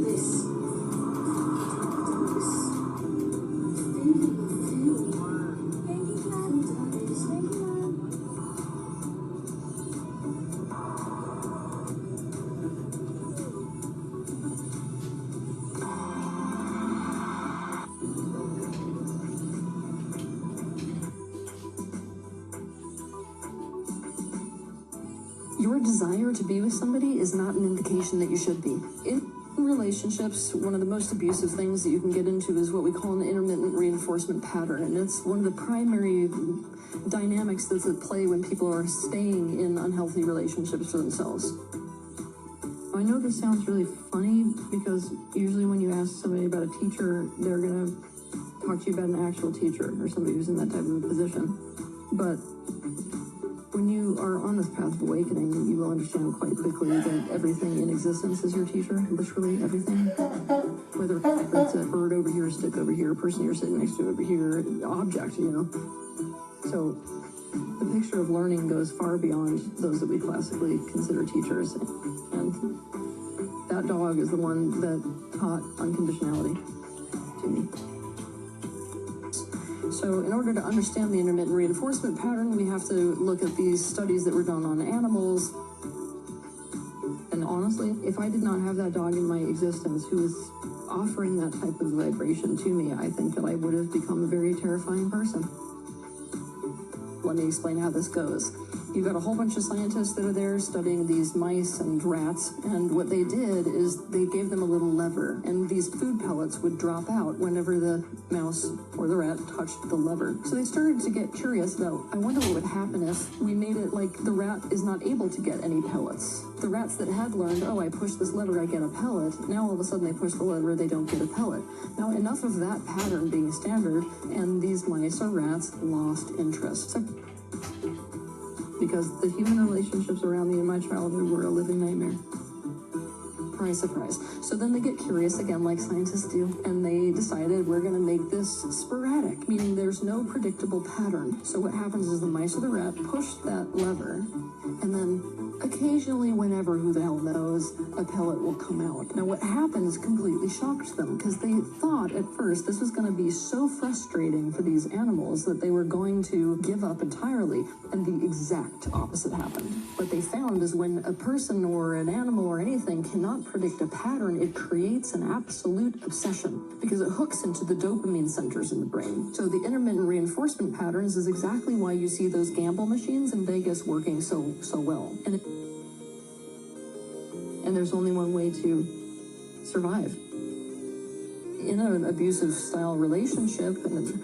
this. Your desire to be with somebody is not an indication that you should be. In relationships, one of the most abusive things that you can get into is what we call an intermittent reinforcement pattern, and it's one of the primary dynamics that's at play when people are staying in unhealthy relationships for themselves. I know this sounds really funny because usually when you ask somebody about a teacher, they're going to talk to you about an actual teacher or somebody who's in that type of a position. But when you are on this path of awakening, you will understand quite quickly that everything in existence is your teacher, literally everything. Whether it's a bird over here, a stick over here, a person you're sitting next to over here, object, So the picture of learning goes far beyond those that we classically consider teachers. And that dog is the one that taught unconditionality to me. So in order to understand the intermittent reinforcement pattern, we have to look at these studies that were done on animals. And honestly, if I did not have that dog in my existence who was offering that type of vibration to me, I think that I would have become a very terrifying person. Let me explain how this goes. You've got a whole bunch of scientists that are there studying these mice and rats, and what they did is they gave them a little lever, and these food pellets would drop out whenever the mouse or the rat touched the lever. So they started to get curious about, I wonder what would happen if we made it like the rat is not able to get any pellets. The rats that had learned, oh, I push this lever, I get a pellet, now all of a sudden they push the lever, they don't get a pellet. Now enough of that pattern being standard, and these mice or rats lost interest. So, because the human relationships around me in my childhood were a living nightmare. Surprise, surprise. So then they get curious again, like scientists do, and they decided we're going to make this sporadic, meaning there's no predictable pattern. So what happens is the mice or the rat push that lever, and then occasionally, whenever, who the hell knows, a pellet will come out. Now what happens completely shocked them, because they thought at first this was going to be so frustrating for these animals that they were going to give up entirely, and the exact opposite happened. What they found is when a person or an animal or anything cannot predict a pattern, it creates an absolute obsession, because it hooks into the dopamine centers in the brain. So the intermittent reinforcement patterns is exactly why you see those gamble machines in Vegas working so well. And there's only one way to survive. In an abusive style relationship, and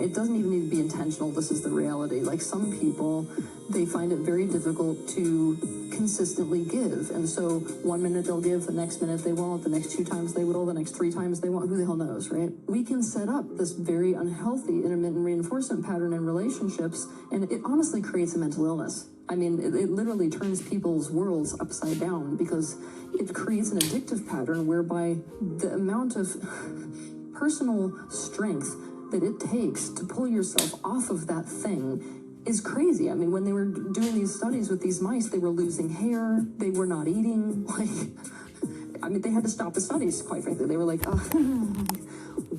it doesn't even need to be intentional, this is the reality. Like some people, they find it very difficult to consistently give. And so 1 minute they'll give, the next minute they won't, the next 2 times they will, the next 3 times they won't, who the hell knows, right? We can set up this very unhealthy intermittent reinforcement pattern in relationships, and it honestly creates a mental illness. I mean, it literally turns people's worlds upside down, because it creates an addictive pattern whereby the amount of personal strength that it takes to pull yourself off of that thing is crazy. I mean, when they were doing these studies with these mice, they were losing hair, they were not eating, they had to stop the studies, quite frankly. They were like, oh,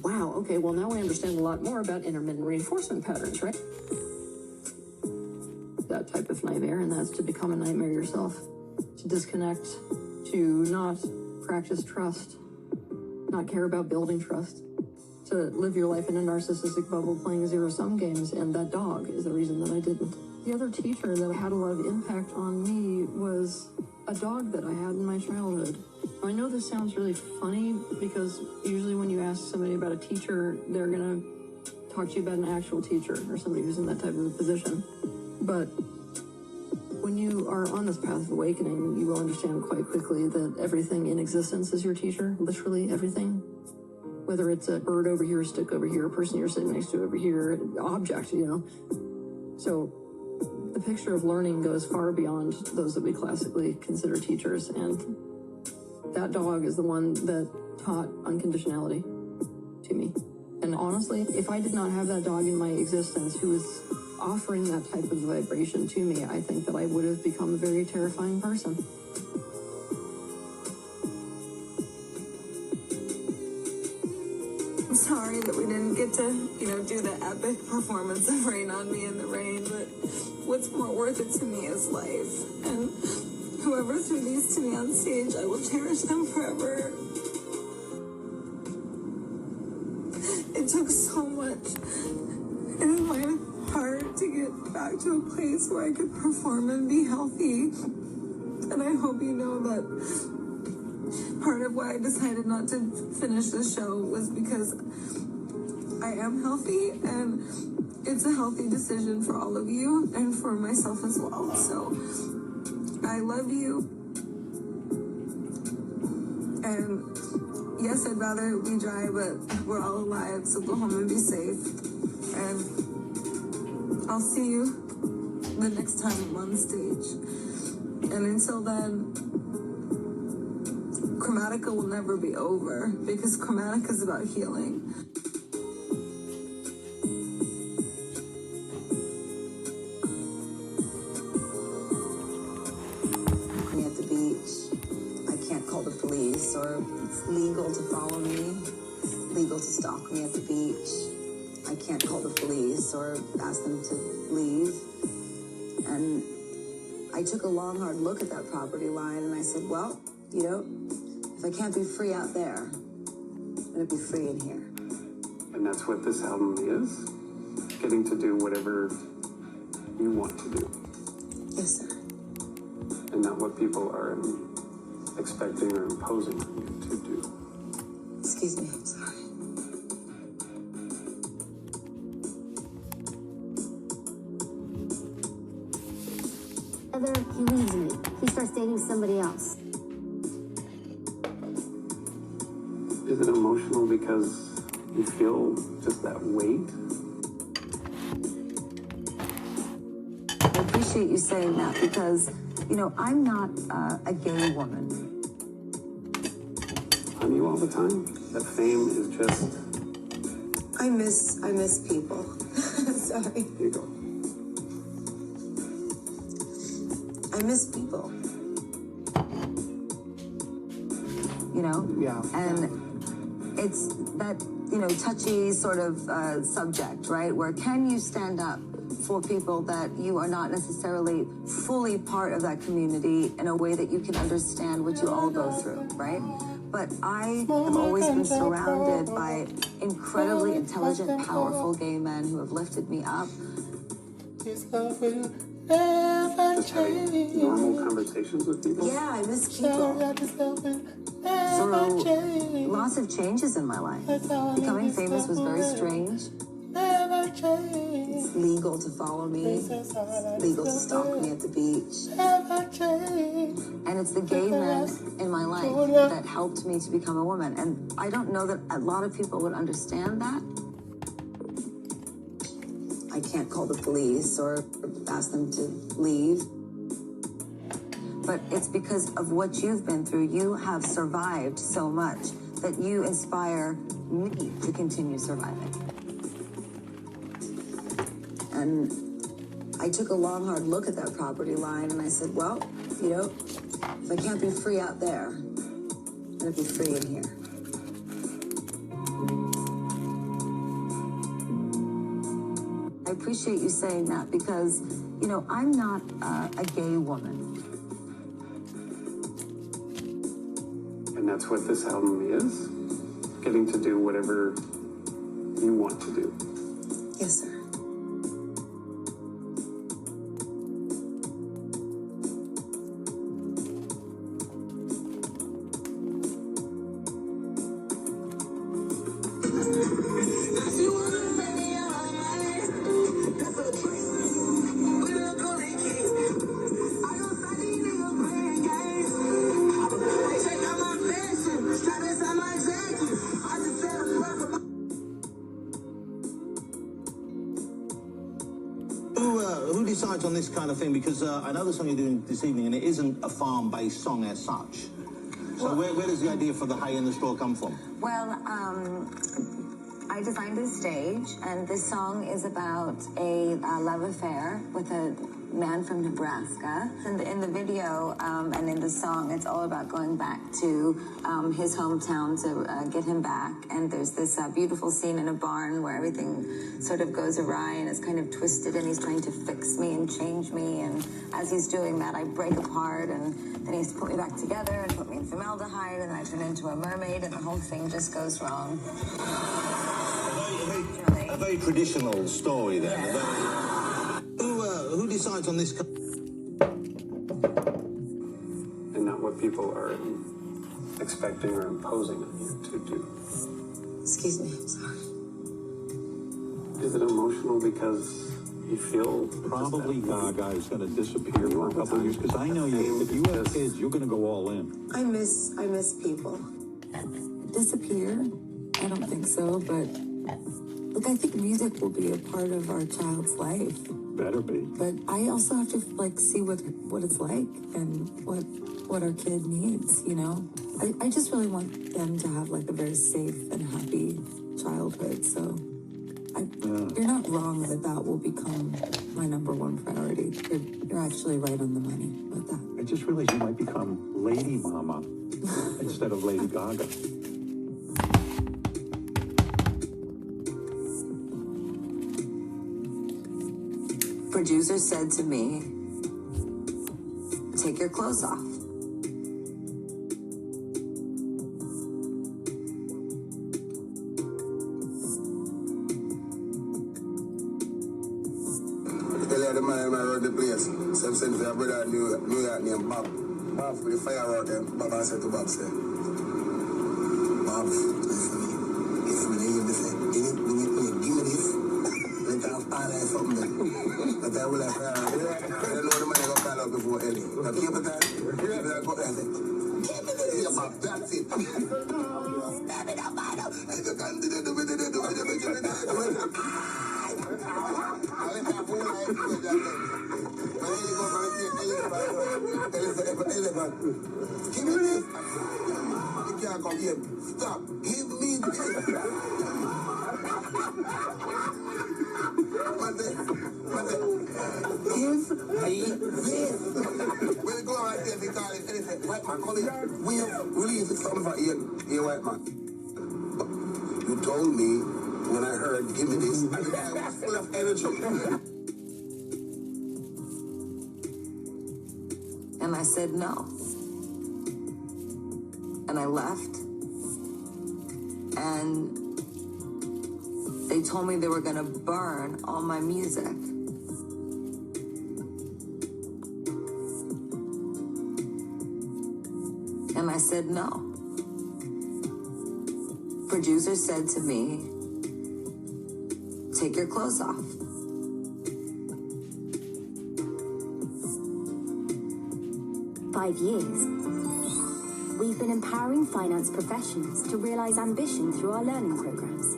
wow, okay, well now we understand a lot more about intermittent reinforcement patterns, right? That type of nightmare, and that's to become a nightmare yourself, to disconnect, to not practice trust, not care about building trust, to live your life in a narcissistic bubble playing zero-sum games, and that dog is the reason that I didn't. The other teacher that had a lot of impact on me was a dog that I had in my childhood. I know this sounds really funny because usually when you ask somebody about a teacher, they're going to talk to you about an actual teacher or somebody who's in that type of a position. But when you are on this path of awakening, you will understand quite quickly that everything in existence is your teacher, literally everything. Whether it's a bird over here, a stick over here, a person you're sitting next to over here, object, So the picture of learning goes far beyond those that we classically consider teachers, and that dog is the one that taught unconditionality to me. And honestly, if I did not have that dog in my existence who was offering that type of vibration to me, I think that I would have become a very terrifying person. sorry that we didn't get to, do the epic performance of Rain on Me in the Rain, but what's more worth it to me is life. And whoever threw these to me on stage, I will cherish them forever. It took so much in my heart to get back to a place where I could perform and be healthy. And I hope you know that part of why I decided not to finish the show was because I am healthy, and it's a healthy decision for all of you and for myself as well. So I love you. And yes, I'd rather we dry, but we're all alive, so go home and be safe. And I'll see you the next time I'm on stage. And until then, Chromatica will never be over, because Chromatica is about healing. Me at the beach, I can't call the police, or it's legal to follow me, legal to stalk me at the beach. I can't call the police or ask them to leave. And I took a long, hard look at that property line, and I said, well, if I can't be free out there, I'm gonna be free in here. And that's what this album is, getting to do whatever you want to do. Yes, sir. And not what people are expecting or imposing on you to do. Excuse me, I'm sorry. He leaves me. He starts dating somebody else. Is it emotional because you feel just that weight? I appreciate you saying that because, I'm not a gay woman. On you all the time? That fame is just... I miss people. Sorry. Here you go. I miss people. Yeah. And it's that, touchy sort of subject, right? Where can you stand up for people that you are not necessarily fully part of that community in a way that you can understand what you all go through, right? But I have always been surrounded by incredibly intelligent, powerful gay men who have lifted me up. Just having normal conversations with people? Yeah, I miss people. Through lots of changes in my life. Becoming famous was very strange. It's legal to follow me, legal to stalk me at the beach. And it's the gay men in my life that helped me to become a woman. And I don't know that a lot of people would understand that. I can't call the police or ask them to leave. But it's because of what you've been through. You have survived so much that you inspire me to continue surviving. And I took a long, hard look at that property line, and I said, well, if I can't be free out there, I'm gonna be free in here. I appreciate you saying that because, I'm not a gay woman. And that's what this album is, getting to do whatever you want to do. Yes, sir. Who decides on this kind of thing? Because I know the song you're doing this evening, and it isn't a farm-based song as such. So where does the idea for the hay in the straw come from? Well, I designed this stage, and this song is about a love affair with a man from Nebraska. In the video and in the song, it's all about going back to his hometown to get him back. And there's this beautiful scene in a barn where everything sort of goes awry and is kind of twisted, and he's trying to fix me and change me. And as he's doing that, I break apart, and then he has to put me back together and put me in formaldehyde, and I turn into a mermaid, and the whole thing just goes wrong. A very traditional story then. Yeah. Who decides on this? And not what people are expecting or imposing on you to do. Excuse me, I'm sorry. Is it emotional because you feel probably Gaga is going to disappear for a couple of years? Because I know you, if you have kids, you're going to go all in. I miss people. Disappear? I don't think so, but look, I think music will be a part of our child's life. Better be. But I also have to see what it's like and what our kid needs, you know? I just really want them to have a very safe and happy childhood. So you're not wrong that will become my number one priority. You're actually right on the money with that. I just realized you might become Lady Mama instead of Lady Gaga. Producer said to me, take your clothes off. The man around the place. Some sent to a brother in New York named Bob. Bob for the fire out there. Bob answered to Bob, say, Bob, listen, if we leave this, give me this. Let us all like something then. But I will have I don't know the man got called out before Ellie. Now keep it there. Give me that go there. Give me this. Yeah, Bob, that's it. Stab it up, man. I can't do it. Give me this. You can't come here. Stop. Give me this. Give me this. When you go right there, they call it anything. White man, come here. We release something for you, white man. You told me when I heard, give me this, I was full of energy. And I said no. And I left. And they told me they were going to burn all my music. And I said no. Producer said to me, take your clothes off. Years. We've been empowering finance professionals to realize ambition through our learning programs.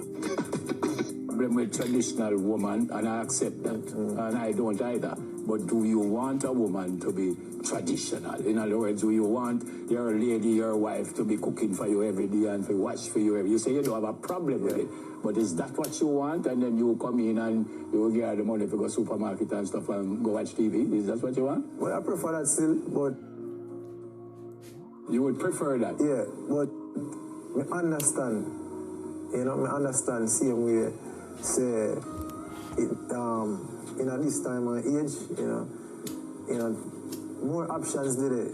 I'm a traditional woman, and I accept that, and I don't either. But do you want a woman to be traditional? In other words, do you want your lady, your wife, to be cooking for you every day and to watch for you every day? You say you don't have a problem with it, but is that what you want? And then you come in and you get the money to go to the supermarket and stuff and go watch TV? Is that what you want? Well, I prefer that still, but... You would prefer that? Yeah, but I understand. You know, I understand same way, say, this time and age, you know, more options did it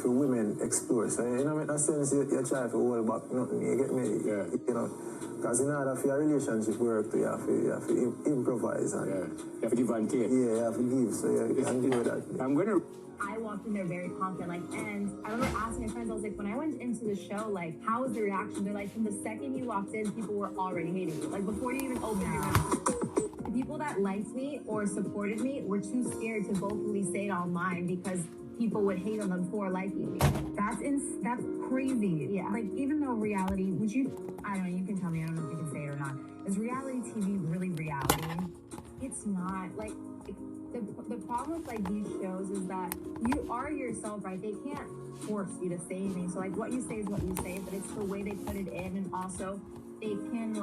for women explore. So, in a sense, you try to hold back nothing, you get me? Yeah. You know, because in order for your relationship work, you have to improvise. And, you have to give and take. Yeah, you have to give, so you can do that. I'm going to... I walked in there very confident, and I remember asking my friends, I was like, when I went into the show, how was the reaction? They're like, from the second you walked in, people were already hating you. Before you even opened your mouth. The people that liked me or supported me were too scared to vocally say it online because people would hate on them for liking me. That's crazy. Yeah. Even though reality, I don't know, you can tell me, I don't know if you can say it or not. Is reality TV really reality? It's not. The problem with these shows is that you are yourself, right? They can't force you to say anything. So what you say is what you say, but it's the way they put it in, and also they can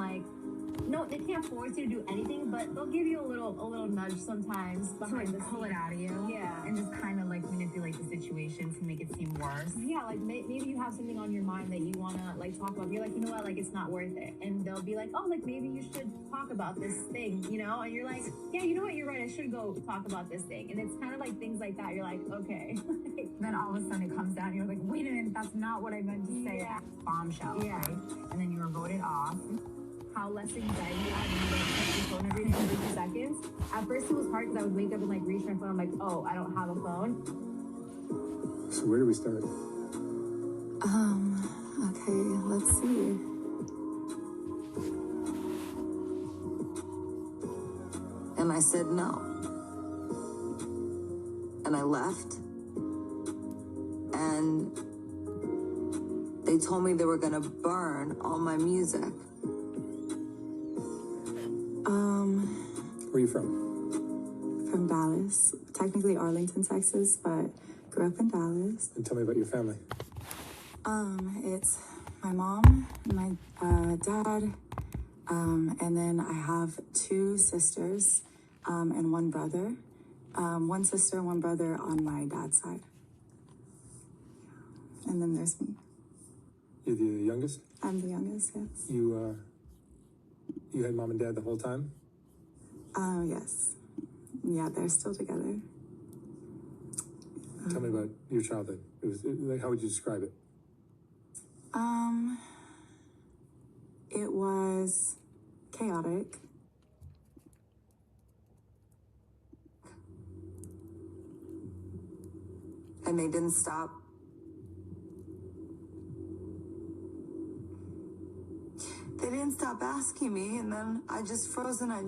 no, they can't force you to do anything, but they'll give you a little nudge sometimes behind the pull it out of you. Yeah. And just kind of like manipulate the situation to make it seem worse. Yeah, like maybe you have something on your mind that you want to like talk about. You're like, you know what, like it's not worth it. And they'll be like, oh, like maybe you should talk about this thing, you know? And you're like, yeah, you know what, you're right, I should go talk about this thing. And it's kind of like things like that. You're like, okay. Then all of a sudden it comes down and you're like, wait a minute, that's not what I meant to say. Yeah. Bombshell, Yeah. right? And then you were voted off. How less anxiety you have when you don't check your phone every day for 30 seconds. At first it was hard because I would wake up and like reach my phone. I'm like, oh, I don't have a phone. So where do we start? Okay, let's see. And I said no. And I left. And they told me they were gonna burn all my music. Where are you from? From Dallas. Technically Arlington, Texas, but grew up in Dallas. And tell me about your family. It's my mom, my dad, and then I have 2 sisters and 1 brother. 1 sister and 1 brother on my dad's side. And then there's me. You're the youngest? I'm the youngest, yes. You had mom and dad the whole time? Yes. Yeah, they're still together. Tell me about your childhood. Like, how would you describe it? It was chaotic. And they didn't stop. They didn't stop asking me, and then I just froze and I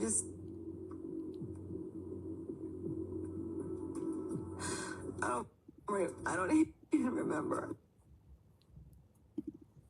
don't even remember.